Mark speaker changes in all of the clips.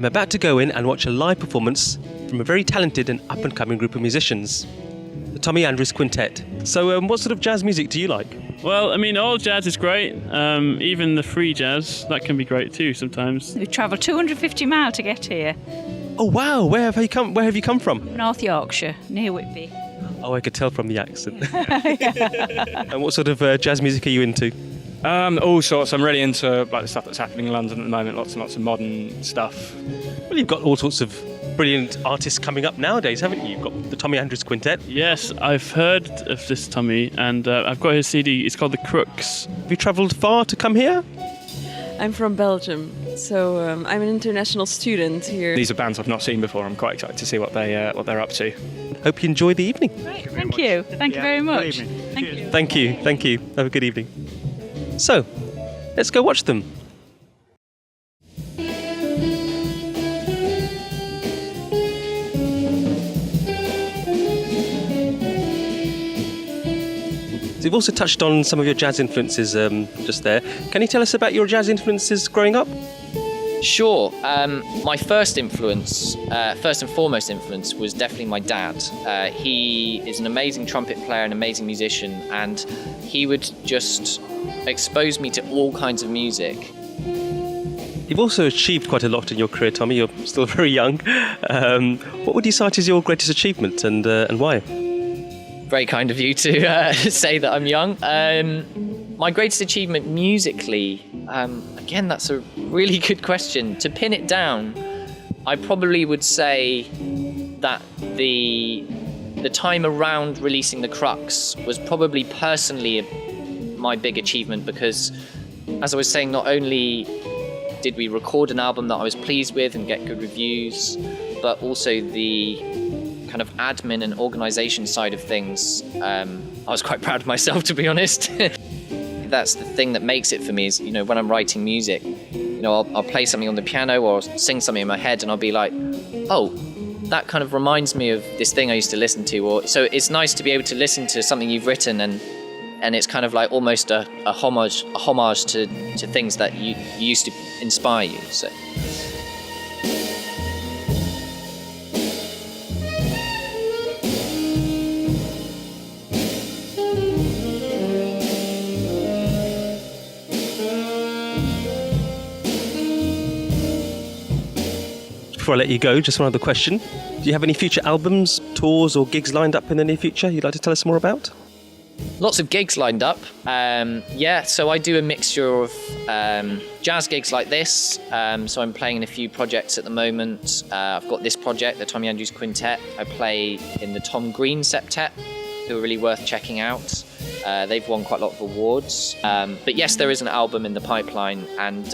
Speaker 1: I'm about to go in and watch a live performance from a very talented and up-and-coming group of musicians, the Tommy Andrews Quintet. So what sort of jazz music do you like?
Speaker 2: Well, I mean, all jazz is great. Even the free jazz, that can be great too sometimes.
Speaker 3: We travelled 250 miles to get here.
Speaker 1: Oh wow, where have you come from?
Speaker 3: North Yorkshire, near Whitby.
Speaker 1: Oh, I could tell from the accent. And what sort of jazz music are you into?
Speaker 4: All sorts. I'm really into like the stuff that's happening in London at the moment. Lots and lots of modern stuff.
Speaker 1: Well, you've got all sorts of brilliant artists coming up nowadays, haven't you? You've got the Tommy Andrews Quintet.
Speaker 2: Yes, I've heard of this Tommy, and I've got his CD. It's called The Crooks.
Speaker 1: Have you travelled far to come here?
Speaker 5: I'm from Belgium, so I'm an international student here.
Speaker 4: These are bands I've not seen before. I'm quite excited to see what they're up to.
Speaker 1: Hope you enjoy the evening.
Speaker 3: Great, thank you. Thank you very much. Thank you.
Speaker 1: Thank you. Have a good evening. So, let's go watch them. You've also touched on some of your jazz influences just there. Can you tell us about your jazz influences growing up?
Speaker 6: Sure. My first and foremost influence was definitely my dad. He is an amazing trumpet player, an amazing musician, and he would just expose me to all kinds of music.
Speaker 1: You've also achieved quite a lot in your career, Tommy. You're still very young. What would you cite as your greatest achievement and why?
Speaker 6: Very kind of you to say that I'm young. My greatest achievement musically, again, that's a really good question. To pin it down, I probably would say that the time around releasing The Crux was probably personally my big achievement, because, as I was saying, not only did we record an album that I was pleased with and get good reviews, but also the kind of admin and organisation side of things, I was quite proud of myself, to be honest. That's the thing that makes it for me is, when I'm writing music, I'll play something on the piano or sing something in my head and I'll be like, oh, that kind of reminds me of this thing I used to listen to. So it's nice to be able to listen to something you've written and it's kind of like almost a homage to things that you used to inspire you. So.
Speaker 1: Before I let you go, just one other question. Do you have any future albums, tours or gigs lined up in the near future you'd like to tell us more about?
Speaker 6: Lots of gigs lined up. So I do a mixture of jazz gigs like this. So I'm playing in a few projects at the moment. I've got this project, the Tommy Andrews Quintet. I play in the Tom Green Septet, who are really worth checking out. They've won quite a lot of awards. But yes, there is an album in the pipeline, and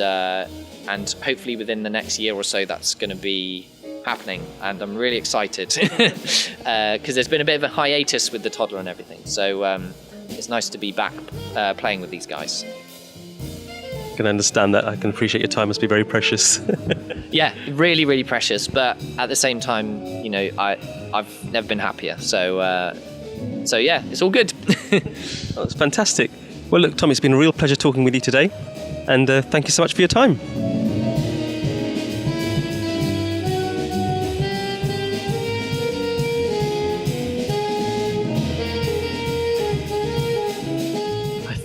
Speaker 6: hopefully within the next year or so that's going to be happening, and I'm really excited because there's been a bit of a hiatus with the toddler and everything, so it's nice to be back playing with these guys.
Speaker 1: I can understand that. I can appreciate your time must be very precious.
Speaker 6: Yeah, really, really precious, but at the same time, I've never been happier, so yeah, it's all good.
Speaker 1: Oh, that's fantastic. Well, look, Tom, it's been a real pleasure talking with you today, and thank you so much for your time.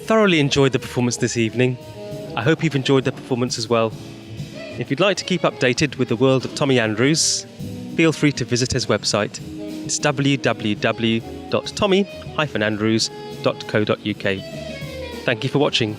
Speaker 1: Thoroughly enjoyed the performance this evening. I hope you've enjoyed the performance as well. If you'd like to keep updated with the world of Tommy Andrews, feel free to visit his website. It's www.tommy-andrews.co.uk. Thank you for watching.